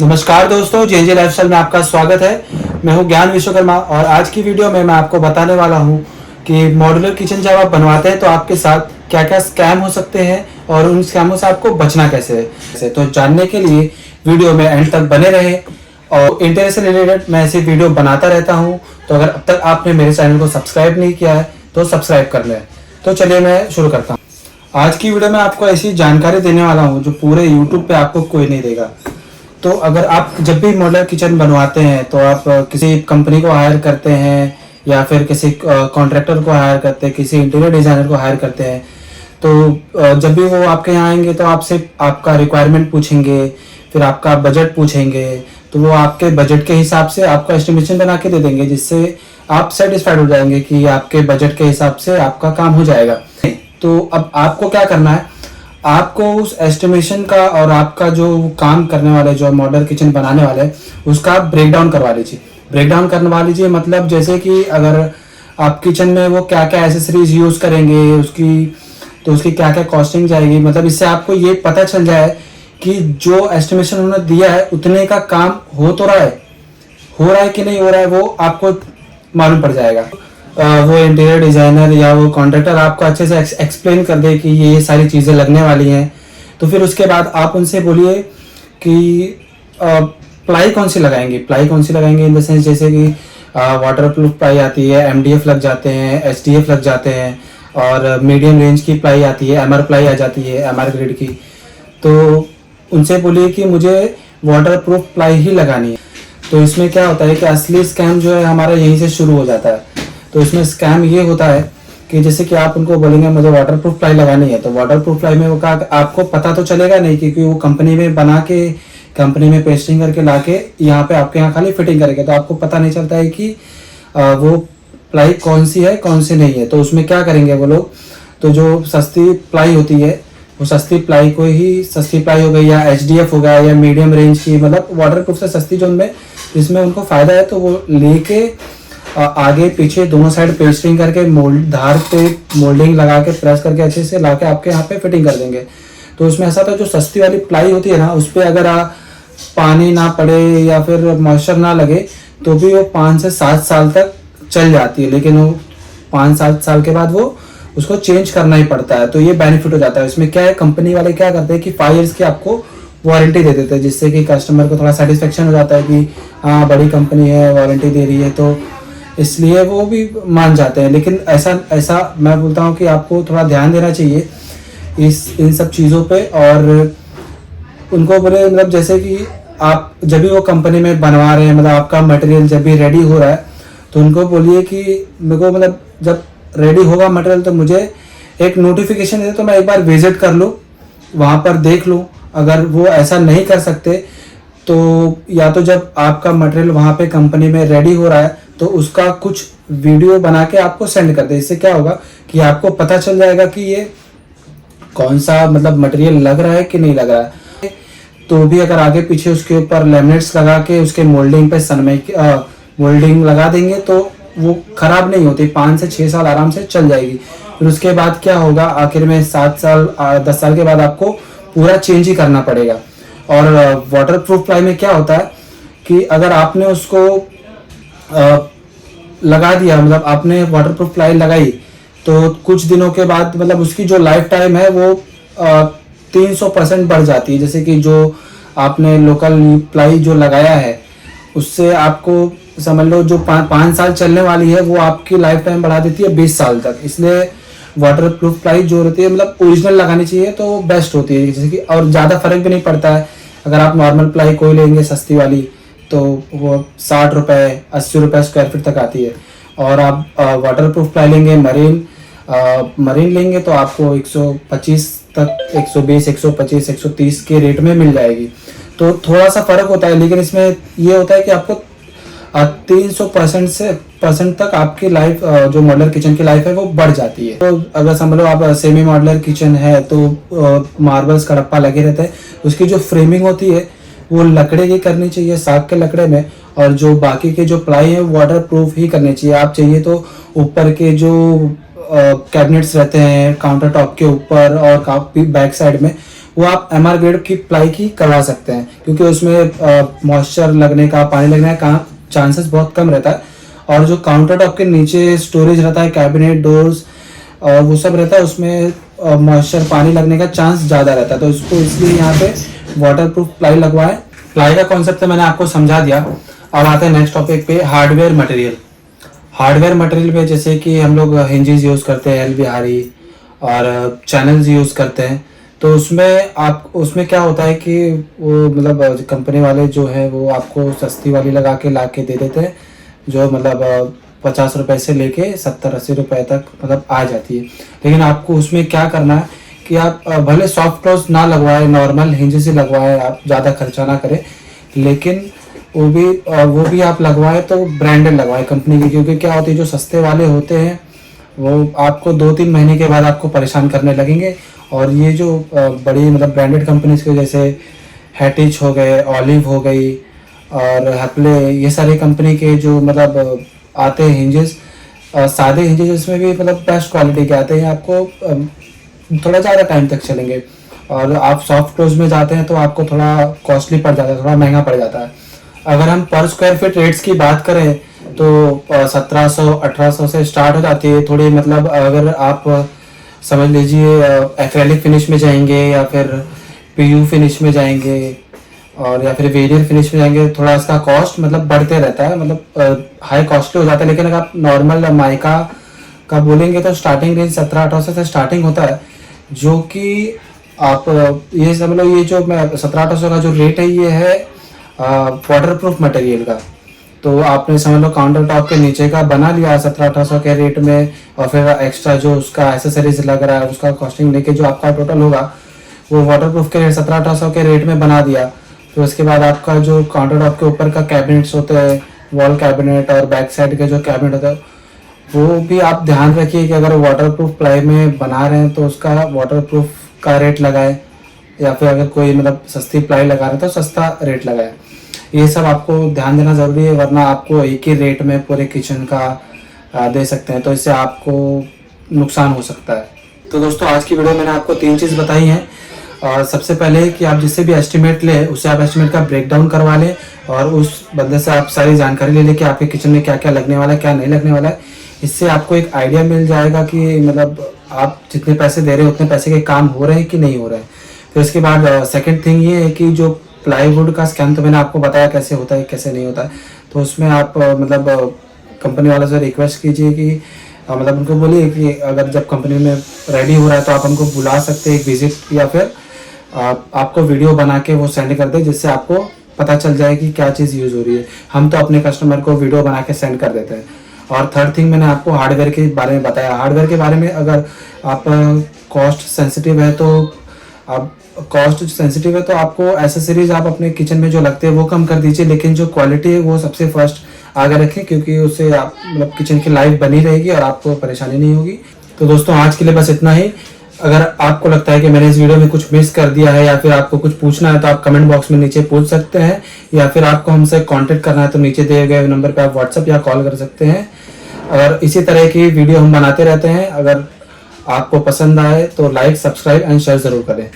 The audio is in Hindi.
नमस्कार दोस्तों, जे लाइफस्टाइल में आपका स्वागत है। मैं हूं ज्ञान विश्वकर्मा और आज की वीडियो में मैं आपको बताने वाला हूं कि मॉड्यूलर किचन जब आप बनवाते हैं तो आपके साथ क्या क्या स्कैम हो सकते हैं और उन स्कैमों से आपको बचना कैसे है। तो जानने के लिए वीडियो में एंड तक बने रहे और इंटरनेट से रिलेटेड मैं ऐसी वीडियो बनाता रहता हूँ। तो अगर अब तक आपने मेरे चैनल को सब्सक्राइब नहीं किया है तो सब्सक्राइब कर लें। तो चलिए मैं शुरू करता हूँ। आज की वीडियो में आपको ऐसी जानकारी देने वाला हूँ जो पूरे यूट्यूब पे आपको कोई नहीं देगा। तो अगर आप जब भी मॉड्यूलर किचन बनवाते हैं तो आप किसी कंपनी को हायर करते हैं या फिर किसी कॉन्ट्रैक्टर को हायर करते हैं, किसी इंटीरियर डिजाइनर को हायर करते हैं, तो जब भी वो आपके यहाँ आएंगे तो आपसे आपका रिक्वायरमेंट पूछेंगे, फिर आपका बजट पूछेंगे। तो वो आपके बजट के हिसाब से आपका एस्टिमेशन बना के दे देंगे, जिससे आप सेटिस्फाइड हो जाएंगे कि आपके बजट के हिसाब से आपका काम हो जाएगा। तो अब आपको क्या करना है, आपको उस एस्टिमेशन का और आपका जो काम करने वाले जो मॉड्यूलर किचन बनाने वाले उसका आप ब्रेक डाउन करवा लीजिए। ब्रेक डाउन करवा लीजिए मतलब जैसे कि अगर आप किचन में वो क्या क्या एसेसरीज यूज करेंगे उसकी क्या क्या कॉस्टिंग जाएगी, मतलब इससे आपको ये पता चल जाए कि जो एस्टिमेशन उन्होंने दिया है उतने का काम हो रहा है कि नहीं हो रहा है, वो आपको मालूम पड़ जाएगा। वो इंटीरियर डिजाइनर या वो कॉन्ट्रैक्टर आपको अच्छे से एक्सप्लेन कर दे कि ये सारी चीज़ें लगने वाली हैं। तो फिर उसके बाद आप उनसे बोलिए कि प्लाई कौन सी लगाएंगे इन द सेंस जैसे कि वाटर प्रूफ प्लाई आती है, MDF लग जाते हैं, SDF लग जाते हैं और मीडियम रेंज की प्लाई आती है, MR प्लाई आ जाती है, MR ग्रेड की। तो उनसे बोलिए कि मुझे वाटर प्रूफ प्लाई ही लगानी है। तो इसमें क्या होता है कि असली स्कैम जो है हमारा यहीं से शुरू हो जाता है। तो इसमें स्कैम ये होता है कि जैसे कि आप उनको बोलेंगे मुझे वाटरप्रूफ प्लाई लगानी है, तो वाटरप्रूफ प्लाई में वो का आपको पता तो चलेगा नहीं, क्योंकि वो कंपनी में बना के कंपनी में पेस्टिंग करके लाके यहाँ पे आपके यहाँ खाली फिटिंग करेंगे। तो आपको पता नहीं चलता है कि वो प्लाई कौन सी है कौन सी नहीं है। तो उसमें क्या करेंगे वो लोग, तो जो सस्ती प्लाई होती है वो सस्ती प्लाई हो गई या SDF हो गया या मीडियम रेंज की, मतलब वाटरप्रूफ से सस्ती जो उनमें जिसमें उनको फायदा है, तो वो लेके आगे पीछे दोनों साइड पेस्टिंग करके धार पे मोल्डिंग लगा के प्रेस करके अच्छे से लाके आपके यहाँ पे फिटिंग कर देंगे। तो उसमें ऐसा था, जो सस्ती वाली प्लाई होती है ना, उस पर अगर पानी ना पड़े या फिर मॉइस्चर ना लगे तो भी वो 5 से 7 साल तक चल जाती है, लेकिन वो 5-7 साल के बाद वो उसको चेंज करना ही पड़ता है। तो ये बेनिफिट हो जाता है। इसमें क्या है, कंपनी वाले क्या करते हैं कि 5 ईयर्स की आपको वारंटी दे देते हैं, जिससे कि कस्टमर को थोड़ा सेटिस्फेक्शन हो जाता है कि हाँ बड़ी कंपनी है, वारंटी दे रही है, तो इसलिए वो भी मान जाते हैं। लेकिन ऐसा मैं बोलता हूँ कि आपको थोड़ा ध्यान देना चाहिए इन सब चीज़ों पे। और उनको बोले मतलब जैसे कि आप जब भी वो कंपनी में बनवा रहे हैं, मतलब आपका मटेरियल जब भी रेडी हो रहा है, तो उनको बोलिए कि मेरे को मतलब जब रेडी होगा मटेरियल तो मुझे एक नोटिफिकेशन दे, तो मैं एक बार विजिट कर लूँ, वहाँ पर देख लूँ। अगर वो ऐसा नहीं कर सकते तो या तो जब आपका मटेरियल वहाँ पे कंपनी में रेडी हो रहा है तो उसका कुछ वीडियो बना के आपको सेंड कर दे। इससे क्या होगा कि आपको पता चल जाएगा कि ये कौन सा मतलब मटेरियल लग रहा है कि नहीं लग रहा है। तो भी अगर आगे पीछे उसके ऊपर लैमिनेट्स लगा के उसके मोल्डिंग पे मोल्डिंग लगा देंगे तो वो खराब नहीं होती, 5 से 6 साल आराम से चल जाएगी। फिर उसके बाद क्या होगा, आखिर में 7 साल 10 साल के बाद आपको पूरा चेंज ही करना पड़ेगा। और वाटर प्रूफ प्लाई में क्या होता है कि अगर आपने उसको लगा दिया, मतलब आपने वाटरप्रूफ प्लाई लगाई, तो कुछ दिनों के बाद मतलब उसकी जो लाइफ टाइम है वो 300% बढ़ जाती है। जैसे कि जो आपने लोकल प्लाई जो लगाया है उससे आपको समझ लो जो 5 साल चलने वाली है वो आपकी लाइफ टाइम बढ़ा देती है 20 साल तक। इसलिए वाटरप्रूफ प्लाई जो रहती है मतलब ओरिजिनल लगानी चाहिए तो बेस्ट होती है। जैसे कि और ज़्यादा फर्क भी नहीं पड़ता है। अगर आप नॉर्मल प्लाई कोई लेंगे सस्ती वाली तो वो 60 रुपये 80 रुपये स्क्वायर फीट तक आती है, और आप वाटरप्रूफ प्लाई लेंगे मरीन लेंगे तो आपको 125 तक 120 125 130 के रेट में मिल जाएगी। तो थोड़ा सा फर्क होता है, लेकिन इसमें ये होता है कि आपको 300% तक आपकी लाइफ जो मॉड्यूलर किचन की लाइफ है वो बढ़ जाती है। तो अगर समझ लो आप सेमी मॉड्यूलर किचन है तो मार्बल्स का डब्बा लगे रहते हैं, उसकी जो फ्रेमिंग होती है वो लकड़े की करनी चाहिए, साग के लकड़े में, और जो बाकी के जो प्लाई है वाटर प्रूफ ही करनी चाहिए। आप चाहिए तो ऊपर के जो कैबिनेट्स रहते हैं काउंटर टॉप के ऊपर और बैक साइड में वो आप MR ग्रेड की प्लाई की करवा सकते हैं, क्योंकि उसमें मॉइस्चर लगने का, पानी लगने का चांसेस बहुत कम रहता है। और जो काउंटर टॉप के नीचे स्टोरेज रहता है, कैबिनेट, डोर्स और वो सब रहता है, उसमें मॉइस्चर, पानी लगने का चांस ज़्यादा रहता है। तो इसको इसलिए यहाँ पे वाटरप्रूफ प्लाई लगवाएं। प्लाई का कॉन्सेप्ट तो मैंने आपको समझा दिया। अब आते हैं नेक्स्ट टॉपिक पे, हार्डवेयर मटेरियल। हार्डवेयर मटेरियल में जैसे कि हम लोग हिंजेस यूज़ करते हैं, एल बिहारी और चैनल्स यूज़ करते हैं। तो उसमें क्या होता है कि वो मतलब कंपनी वाले जो है वो आपको सस्ती वाली लगा के ला के दे देते हैं, जो मतलब 50 रुपये से लेके 70-80 रुपये तक मतलब आ जाती है। लेकिन आपको उसमें क्या करना है कि आप भले सॉफ्ट क्लोज ना लगवाए, नॉर्मल हिंज से लगवाए, आप ज़्यादा खर्चा ना करें, लेकिन वो भी आप लगवाए तो ब्रांडेड लगवाए कंपनी की। क्योंकि क्या होती है, जो सस्ते वाले होते हैं वो आपको 2-3 महीने के बाद आपको परेशान करने लगेंगे। और ये जो बड़ी मतलब ब्रांडेड कंपनीज के जैसे हैटिच हो गए, ऑलिव हो गई और हैप्ले, ये सारी कंपनी के जो मतलब आते हैं हिंजेस, सादे हिंजेस, इसमें भी मतलब बेस्ट क्वालिटी के आते हैं, आपको थोड़ा ज़्यादा टाइम तक चलेंगे। और आप सॉफ्ट क्लोज में जाते हैं तो आपको थोड़ा कॉस्टली पड़ जाता है, थोड़ा महंगा पड़ जाता है। अगर हम पर स्क्वायर फीट रेट्स की बात करें तो 1700-1800 से स्टार्ट हो जाती है। थोड़ी मतलब अगर आप समझ लीजिए एक्रेलिक फिनिश में जाएंगे या फिर PU फिनिश में जाएंगे और या फिर वेरियर फिनिश में जाएंगे, थोड़ा इसका कॉस्ट मतलब बढ़ते रहता है, मतलब हाई कॉस्टली हो जाता है। लेकिन अगर आप नॉर्मल माइका का बोलेंगे तो स्टार्टिंग रेंज 1700-1800 से स्टार्टिंग होता है, जो कि आप ये समझ लो, ये जो मैं 1700-1800 का जो रेट है ये है वाटरप्रूफ मटेरियल का। तो आपने समझ लो काउंटर टॉप के नीचे का बना लिया 1700-1800 के रेट में, और फिर एक्स्ट्रा जो उसका एसेसरीज लग रहा है उसका कॉस्टिंग लेके जो आपका टोटल होगा वो वाटरप्रूफ के 1700-1800 के रेट में बना दिया। तो उसके बाद आपका जो काउंटर टॉप के ऊपर का कैबिनेट्स होते हैं, वॉल कैबिनेट और बैक साइड के जो कैबिनेट होता है, वो भी आप ध्यान रखिए कि अगर वाटरप्रूफ प्लाई में बना रहे हैं तो उसका वाटरप्रूफ का रेट लगाए, या फिर अगर कोई मतलब सस्ती प्लाई लगा रहे हैं तो सस्ता रेट लगाए। ये सब आपको ध्यान देना ज़रूरी है, वरना आपको एक ही रेट में पूरे किचन का दे सकते हैं, तो इससे आपको नुकसान हो सकता है। तो दोस्तों आज की वीडियो में मैंने आपको 3 चीज़ बताई हैं। और सबसे पहले कि आप जिससे भी एस्टिमेट लें उससे आप एस्टिमेट का ब्रेकडाउन करवा लें और उस बंदे से आप सारी जानकारी ले लें कि आपके किचन में क्या क्या लगने वाला है, क्या नहीं लगने वाला है। इससे आपको एक आइडिया मिल जाएगा कि मतलब आप जितने पैसे दे रहे हैं उतने पैसे के काम हो रहे हैं कि नहीं हो रहे हैं। फिर उसके बाद सेकंड थिंग ये है कि जो प्लाईवुड का स्कैन तो मैंने आपको बताया कैसे होता है कैसे नहीं होता है। तो उसमें आप मतलब कंपनी वालों से रिक्वेस्ट कीजिए कि मतलब उनको बोलिए कि अगर जब कंपनी में रेडी हो रहा है तो आप हमको बुला सकते हैं एक विजिट, या फिर आपको वीडियो बना के वो सेंड कर दे, जिससे आपको पता चल जाए कि क्या चीज़ यूज़ हो रही है। हम तो अपने कस्टमर को वीडियो बना के सेंड कर देते हैं। और थर्ड थिंग मैंने आपको हार्डवेयर के बारे में बताया। हार्डवेयर के बारे में अगर आप कॉस्ट सेंसिटिव है तो आपको एसेसरीज आप अपने किचन में जो लगते हैं वो कम कर दीजिए, लेकिन जो क्वालिटी है वो सबसे फर्स्ट आगे रखें, क्योंकि उससे आप मतलब किचन की लाइफ बनी रहेगी और आपको परेशानी नहीं होगी। तो दोस्तों आज के लिए बस इतना ही। अगर आपको लगता है कि मैंने इस वीडियो में कुछ मिस कर दिया है या फिर आपको कुछ पूछना है तो आप कमेंट बॉक्स में नीचे पूछ सकते हैं, या फिर आपको हमसे कांटेक्ट करना है तो नीचे दिए गए नंबर पे आप व्हाट्सएप या कॉल कर सकते हैं। और इसी तरह की वीडियो हम बनाते रहते हैं। अगर आपको पसंद आए तो लाइक, सब्सक्राइब एंड शेयर ज़रूर करें।